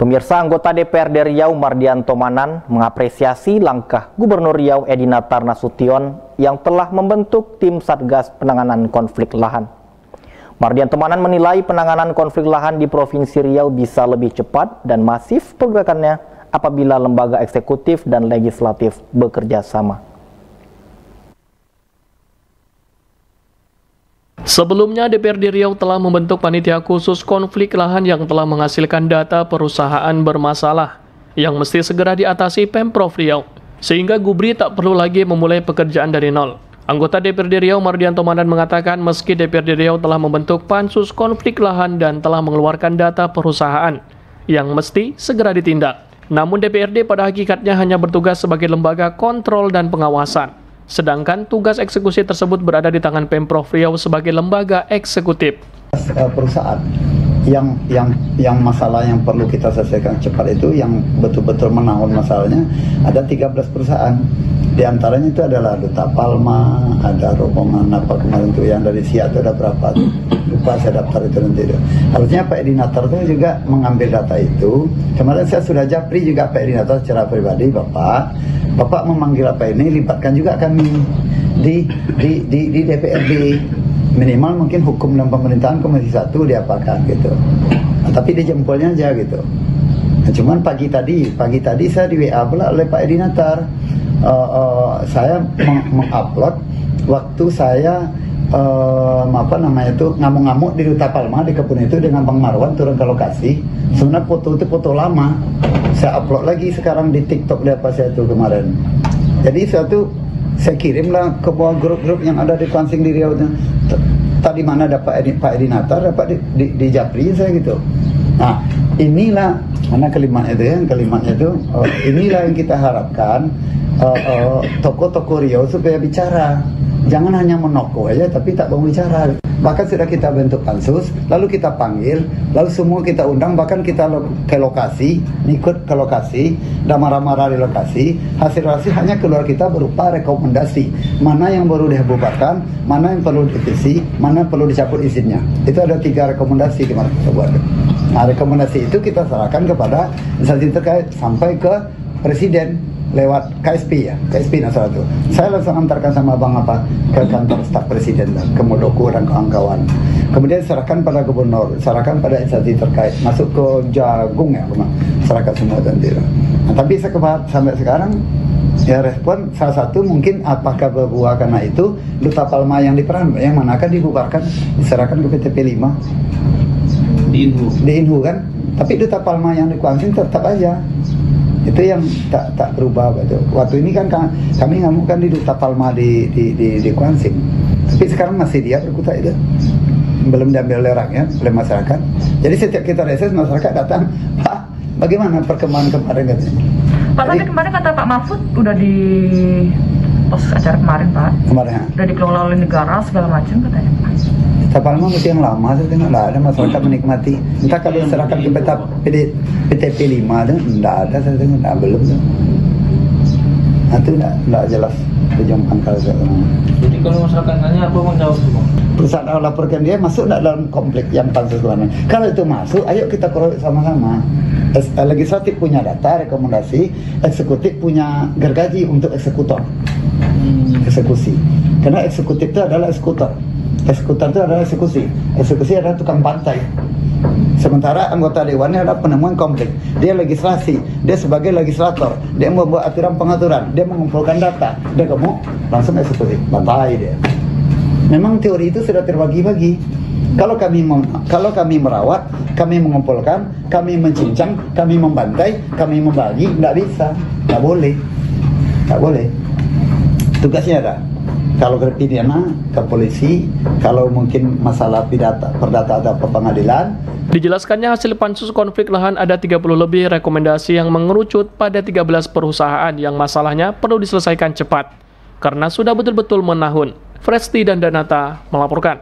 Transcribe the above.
Pemirsa, anggota DPRD Riau Mardianto Manan mengapresiasi langkah Gubernur Riau Edi Natar Nasution yang telah membentuk tim Satgas Penanganan Konflik Lahan. Mardianto Manan menilai penanganan konflik lahan di Provinsi Riau bisa lebih cepat dan masif pergerakannya apabila lembaga eksekutif dan legislatif bekerja sama. Sebelumnya, DPRD Riau telah membentuk panitia khusus konflik lahan yang telah menghasilkan data perusahaan bermasalah yang mesti segera diatasi Pemprov Riau, sehingga Gubri tak perlu lagi memulai pekerjaan dari nol. Anggota DPRD Riau Mardianto Manan mengatakan meski DPRD Riau telah membentuk pansus konflik lahan dan telah mengeluarkan data perusahaan yang mesti segera ditindak, namun DPRD pada hakikatnya hanya bertugas sebagai lembaga kontrol dan pengawasan. Sedangkan tugas eksekusi tersebut berada di tangan Pemprov Riau sebagai lembaga eksekutif. Perusahaan yang masalah yang perlu kita selesaikan cepat itu, yang betul-betul menanggung masalahnya, ada 13 perusahaan. Di antaranya itu adalah Duta Palma, ada rombongan apa kemarin itu yang dari Siak itu ada berapa? Lupa saya daftar itu nanti itu. Harusnya Pak Edi Natar itu juga mengambil data itu. Kemarin saya sudah japri juga Pak Edi Natar secara pribadi, Bapak memanggil apa ini, libatkan juga kami di DPRD. Minimal mungkin hukum dan pemerintahan Komisi 1 diapakan gitu. Nah, tapi dijempolnya aja gitu. Nah, cuman pagi tadi saya di WA pula oleh Pak Edi Natar. Saya mengupload waktu saya ngamuk-ngamuk di Duta Palma di kebun itu dengan Bang Marwan turun ke lokasi. Sebenarnya foto itu foto lama. Saya upload lagi sekarang di TikTok di apa saya itu kemarin. Jadi saya kirimlah ke bawah grup-grup yang ada di Kuansing di Riau. Tadi mana dapat Pak Edi Natar, dapat di Japri saya gitu. Nah, inilah mana kalimatnya itu inilah yang kita harapkan tokoh-tokoh Riau supaya bicara. Jangan hanya menoko aja tapi tak mau bicara. Bahkan sudah kita bentuk pansus, lalu kita panggil, lalu semua kita undang, bahkan kita ke lokasi, ikut ke lokasi, dan marah-marah di lokasi. Hasil hanya keluar kita berupa rekomendasi. Mana yang baru dibubarkan, mana yang perlu direvisi, mana yang perlu dicabut izinnya. Itu ada 3 rekomendasi kemarin kita buat. Nah, rekomendasi itu kita serahkan kepada instansi terkait sampai ke Presiden lewat KSP ya, KSP Nasional itu. Saya langsung antarkan sama ke kantor staf Presiden ke Muldoko dan kawan-kawan. Kemudian serahkan pada Gubernur, serahkan pada instansi terkait, masuk ke Jagung ya, serahkan semua nanti. Nah, tapi sampai sekarang ya respon salah satu mungkin apakah berbuah karena itu Duta Palma yang diperan, yang mana akan dibubarkan, diserahkan ke PTP 5 di Inhu kan. Tapi Duta Palma yang di Kuansing tetap aja. Itu yang tak berubah betul. Waktu ini kan kami ngamuk kan di Duta Palma di Kuansing. Tapi sekarang masih dia berkutat itu. Belum diambil lerangnya oleh masyarakat. Jadi setiap kita reses masyarakat datang, Pak, bagaimana perkembangan kemarin katanya. Pak, tapi kemarin kata Pak Mahfud udah di pos acara kemarin, Pak. Kemarin ya? Udah dikelola oleh negara segala macam katanya, Pak. Duta Palma mesti yang lama, saya tengok tidak ada masyarakat menikmati. Entah kalau diserahkan ke PTP 5 itu tidak ada, saya tengok tidak, belum. Nah, itu tidak jelas ujung pangkal sekarang. Jadi kalau masyarakat nanya apa mau jawab semua? Perusahaan laporkan dia masuk tidak dalam konflik yang pansus mana. Kalau itu masuk, ayo kita korek sama-sama. Legislatif punya data, rekomendasi, eksekutif punya gergaji untuk eksekutor, eksekusi. Karena eksekutif itu adalah eksekutor. Eksekutor itu adalah eksekusi. Eksekusi adalah tukang pantai. Sementara anggota dewannya adalah penemuan konflik. Dia legislasi, dia sebagai legislator, dia membuat aturan-pengaturan, dia mengumpulkan data, dia langsung eksekusi, pantai dia. Memang teori itu sudah terbagi-bagi. Kalau kami merawat, kami mengumpulkan, kami mencincang, kami membantai, kami membagi, tidak bisa, tidak boleh, Tugasnya ada. Kalau ke pidana, ke polisi, kalau mungkin masalah perdata atau pengadilan. Dijelaskannya hasil pansus konflik lahan ada 30 lebih rekomendasi yang mengerucut pada 13 perusahaan yang masalahnya perlu diselesaikan cepat karena sudah betul-betul menahun. Fresti dan Danata melaporkan.